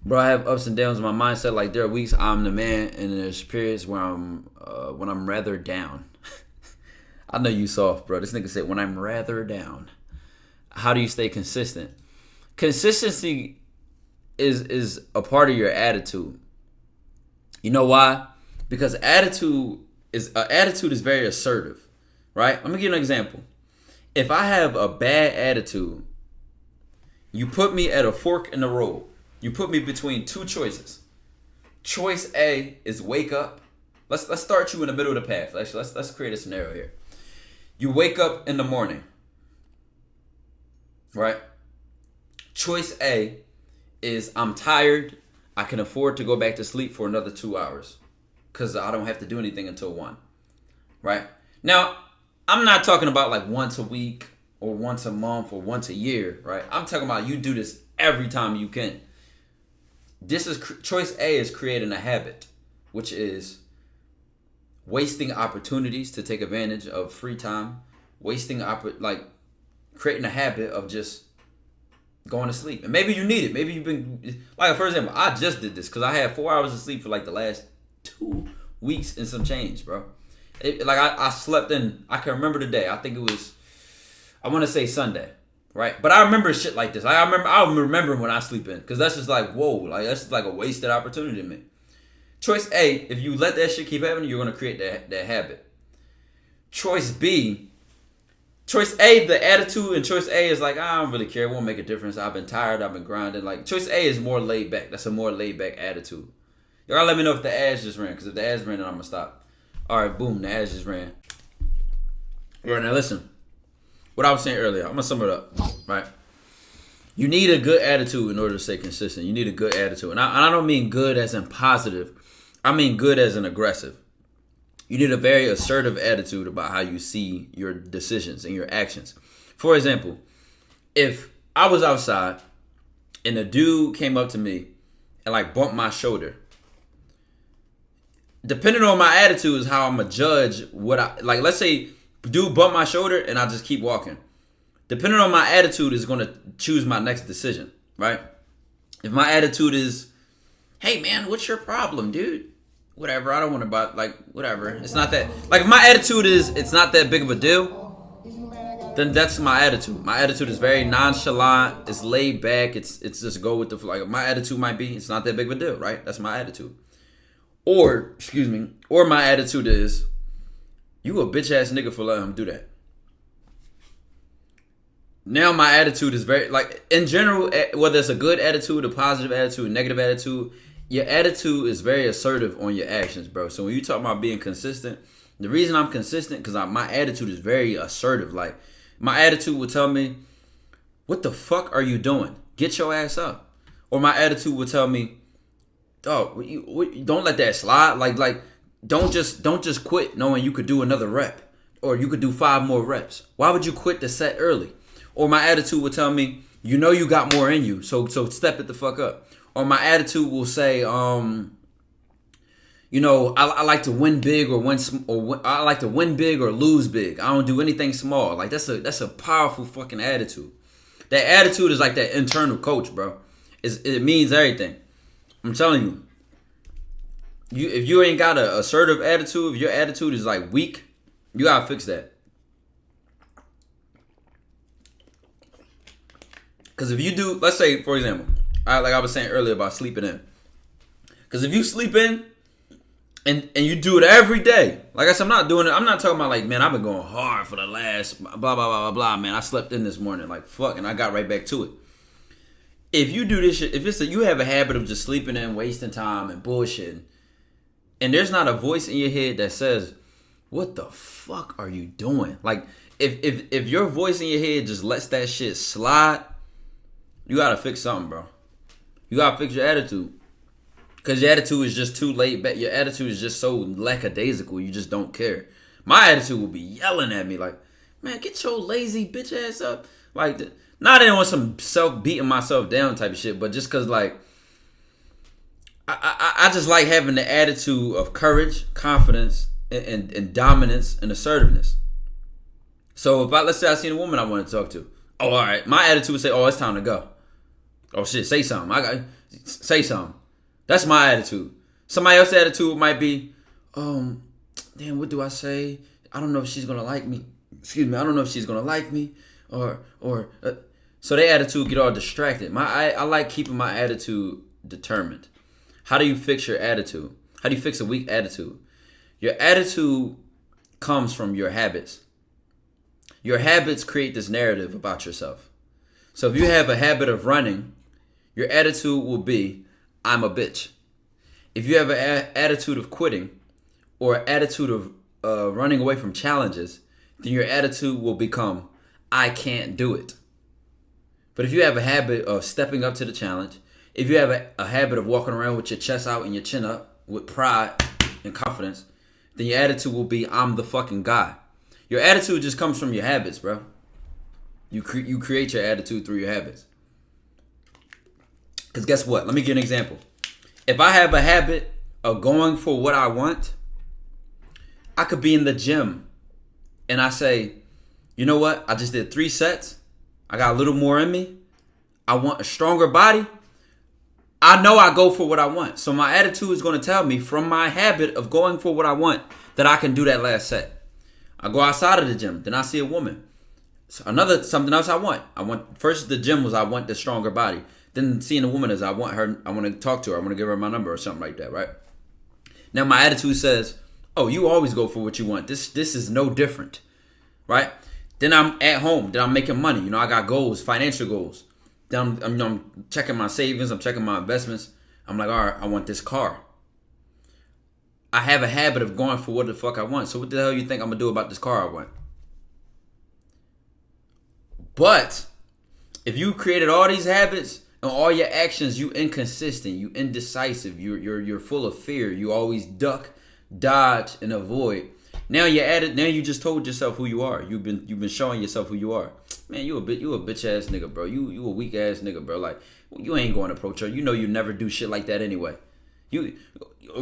Bro, I have ups and downs in my mindset. Like there are weeks I'm the man, and there's periods where when I'm rather down. I know you soft, bro. This nigga said when I'm rather down. How do you stay consistent? Consistency is a part of your attitude. You know why? Because attitude is very assertive, right? Let me give you an example. If I have a bad attitude, you put me at a fork in the road. You put me between two choices. Choice A is wake up. Let's start you in the middle of the path. Let's create a scenario here. You wake up in the morning, right? Choice A is I'm tired. I can afford to go back to sleep for another 2 hours because I don't have to do anything until 1, right? Now, I'm not talking about like once a week or once a month or once a year, right? I'm talking about you do this every time you can. This is choice A is creating a habit, which is wasting opportunities to take advantage of free time, creating a habit of just going to sleep. And maybe you need it. Maybe you've been like, for example, I just did this because I had 4 hours of sleep for like the last 2 weeks and some change, bro. I slept in. I can remember the day. I think it was, I want to say Sunday, right? But I remember shit like this. I remember when I sleep in because that's just like whoa, like that's like a wasted opportunity to me. Choice A, if you let that shit keep happening, you're gonna create that habit. Choice B, choice A, the attitude, and choice A is like I don't really care. It won't make a difference. I've been tired. I've been grinding. Like choice A is more laid back. That's a more laid back attitude. Y'all gotta let me know if the ads just ran because if the ads ran, then I'm gonna stop. All right, boom, the ads just ran. All right, now listen. What I was saying earlier, I'm gonna sum it up, right? You need a good attitude in order to stay consistent. You need a good attitude, and I don't mean good as in positive. I mean good as in aggressive. You need a very assertive attitude about how you see your decisions and your actions. For example, if I was outside and a dude came up to me and like bumped my shoulder, depending on my attitude is how I'm gonna judge what I like. Let's say dude bump my shoulder and I just keep walking. Depending on my attitude is gonna choose my next decision, right? If my attitude is, hey man, what's your problem, dude? Whatever, I don't want to buy, like, whatever. It's not that, like, if my attitude is, it's not that big of a deal, then that's my attitude. My attitude is very nonchalant, it's laid back, it's just go with the flow. Like, my attitude might be, it's not that big of a deal, right? That's my attitude. Or my attitude is, you a bitch ass nigga for letting him do that. Now my attitude is very, like, in general, whether it's a good attitude, a positive attitude, a negative attitude, your attitude is very assertive on your actions, bro. So when you talk about being consistent, the reason I'm consistent because my attitude is very assertive. Like, my attitude will tell me, what the fuck are you doing? Get your ass up. Or my attitude will tell me, dog, don't let that slide. Like, don't just quit knowing you could do another rep. Or you could do 5 more reps. Why would you quit the set early? Or my attitude will tell me, you know you got more in you, so step it the fuck up. Or my attitude will say, I like to win big I like to win big or lose big. I don't do anything small. Like that's a powerful fucking attitude. That attitude is like that internal coach, bro. It means everything. I'm telling you. If you ain't got an assertive attitude, if your attitude is like weak, you gotta fix that. Because if you do, let's say for example, like I was saying earlier about sleeping in. Because if you sleep in and you do it every day, like I said, I'm not talking about like, man, I've been going hard for the last blah, blah, blah, blah, blah, man. I slept in this morning, like, fuck, and I got right back to it. If you do this shit, you have a habit of just sleeping in, wasting time and bullshitting, and there's not a voice in your head that says, what the fuck are you doing? Like, if your voice in your head just lets that shit slide, you gotta fix something, bro. You gotta fix your attitude. Because your attitude is just too laid back. Your attitude is just so lackadaisical. You just don't care. My attitude will be yelling at me like, man, get your lazy bitch ass up. Like, not on some beating myself down type of shit, but just because, like, I just like having the attitude of courage, confidence, and dominance and assertiveness. So let's say I seen a woman I want to talk to. Oh, all right. My attitude would say, oh, it's time to go. Oh shit, say something. Say something. That's my attitude. Somebody else's attitude might be, damn, what do I say? I don't know if she's gonna like me. Excuse me. I don't know if she's gonna like me, or so their attitude get all distracted. I like keeping my attitude determined. How do you fix your attitude? How do you fix a weak attitude? Your attitude comes from your habits. Your habits create this narrative about yourself. So if you have a habit of running, your attitude will be, I'm a bitch. If you have an attitude of quitting or an attitude of running away from challenges, then your attitude will become, I can't do it. But if you have a habit of stepping up to the challenge, if you have a habit of walking around with your chest out and your chin up with pride and confidence, then your attitude will be, I'm the fucking guy. Your attitude just comes from your habits, bro. You create your attitude through your habits. Because guess what? Let me give you an example. If I have a habit of going for what I want, I could be in the gym and I say, you know what? I just did 3 sets. I got a little more in me. I want a stronger body. I know I go for what I want. So my attitude is going to tell me from my habit of going for what I want that I can do that last set. I go outside of the gym. Then I see a woman. So something else I want. First the gym was I want the stronger body. Then seeing a woman is I want her. I want to talk to her. I want to give her my number or something like that, right? Now my attitude says, oh, you always go for what you want. This is no different, right? Then I'm at home. Then I'm making money. You know, I got goals, financial goals. Then I'm checking my savings. I'm checking my investments. I'm like, all right, I want this car. I have a habit of going for what the fuck I want. So what the hell you think I'm going to do about this car I want? But if you created all these habits and all your actions, you inconsistent, you indecisive, you're full of fear, you always duck, dodge, and avoid. Now you just told yourself who you are. You've been showing yourself who you are. Man, you a bitch ass nigga, bro. You a weak ass nigga, bro. Like, you ain't going to approach her. You know you never do shit like that anyway. You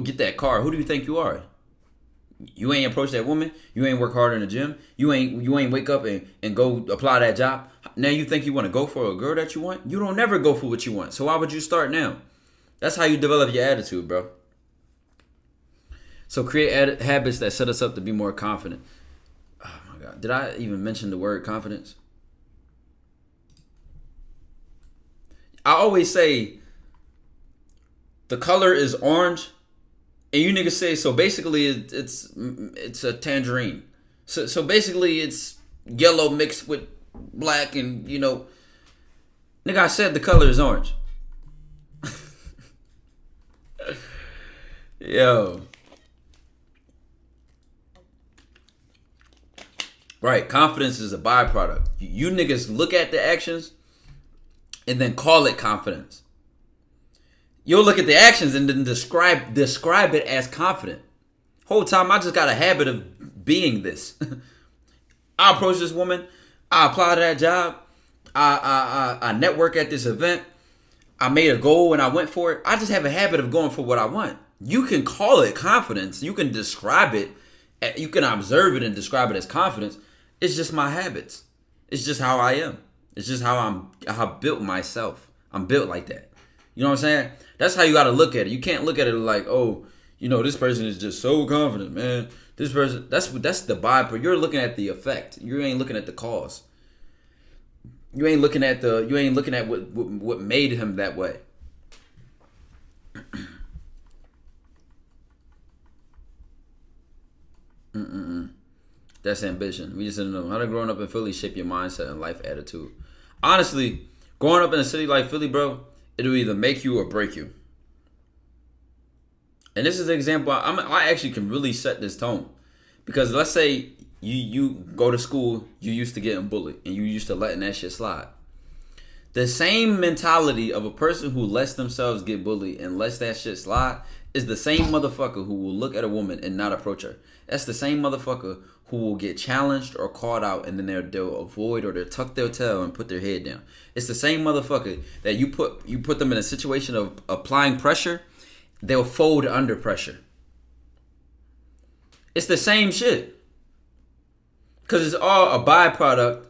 get that car. Who do you think you are? You ain't approach that woman. You ain't work hard in the gym. You ain't wake up and go apply that job. Now you think you want to go for a girl that you want? You don't never go for what you want. So why would you start now? That's how you develop your attitude, bro. So create habits that set us up to be more confident. Oh my God. Did I even mention the word confidence? I always say the color is orange. And you niggas say, so basically it's a tangerine. So basically it's yellow mixed with black and, you know. Nigga, I said the color is orange. Yo. Right, confidence is a byproduct. You niggas look at the actions and then call it confidence. You'll look at the actions and then describe it as confident. Whole time I just got a habit of being this. I approach this woman. I apply to that job. I network at this event. I made a goal and I went for it. I just have a habit of going for what I want. You can call it confidence. You can describe it. You can observe it and describe it as confidence. It's just my habits. It's just how I am. It's just how I built myself. I'm built like that. You know what I'm saying? That's how you got to look at it. You can't look at it like, oh, you know, this person is just so confident, man. This person, that's the byproduct. You're looking at the effect. You ain't looking at the cause. You ain't looking at what made him that way. That's ambition. We just didn't know how to growing up in Philly shape your mindset and life attitude. Honestly, growing up in a city like Philly, bro, it'll either make you or break you. And this is an example. I actually can really set this tone. Because let's say you go to school, you used to getting bullied, and you used to letting that shit slide. The same mentality of a person who lets themselves get bullied and lets that shit slide is the same motherfucker who will look at a woman and not approach her. That's the same motherfucker who will get challenged or called out and then they'll avoid or they'll tuck their tail and put their head down. It's the same motherfucker that you put them in a situation of applying pressure, they'll fold under pressure. It's the same shit. Because it's all a byproduct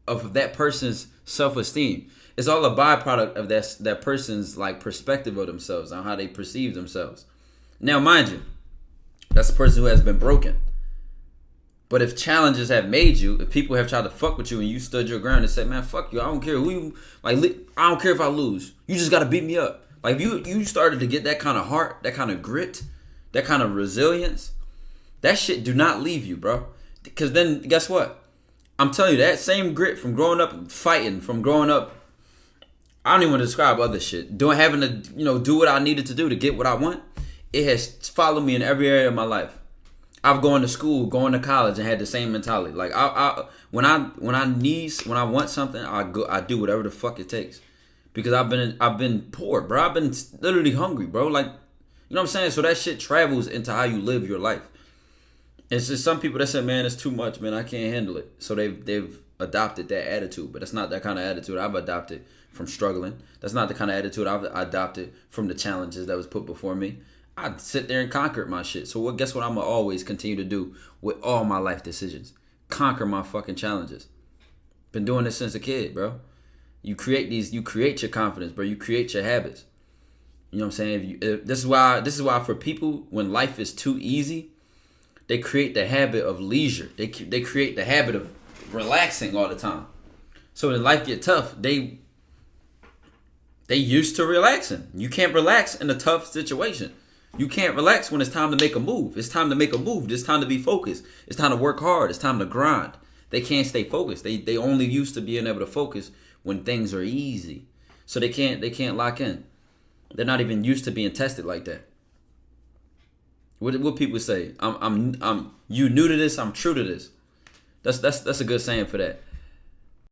of that person's self-esteem. It's all a byproduct of that person's like perspective of themselves on how they perceive themselves. Now, mind you, that's a person who has been broken. But if challenges have made you, if people have tried to fuck with you and you stood your ground and said, man, fuck you, I don't care who you, like, I don't care if I lose. You just got to beat me up. Like, if you started to get that kind of heart, that kind of grit, that kind of resilience, that shit do not leave you, bro. Because then, guess what? I'm telling you, that same grit from growing up and fighting, from growing up, I don't even want to describe other shit. Having to, do what I needed to do to get what I want, it has followed me in every area of my life. I've gone to school, going to college, and had the same mentality. Like when I want something, I do whatever the fuck it takes, because I've been poor, bro. I've been literally hungry, bro. Like, you know what I'm saying? So that shit travels into how you live your life. It's just some people that say, man, it's too much, man. I can't handle it. So they've adopted that attitude, but that's not that kind of attitude I've adopted from struggling. That's not the kind of attitude I've adopted from the challenges that was put before me. I sit there and conquer my shit. So guess what I'm going to always continue to do with all my life decisions? Conquer my fucking challenges. Been doing this since a kid, bro. You create your confidence, bro. You create your habits. You know what I'm saying? This is why for people, when life is too easy, they create the habit of leisure. They create the habit of relaxing all the time. So when life get tough, they used to relaxing. You can't relax in a tough situation. You can't relax when it's time to make a move. It's time to make a move. It's time to be focused. It's time to work hard. It's time to grind. They can't stay focused. They only used to being able to focus when things are easy. So they can't lock in. They're not even used to being tested like that. What people say? I'm you new to this, I'm true to this. That's a good saying for that.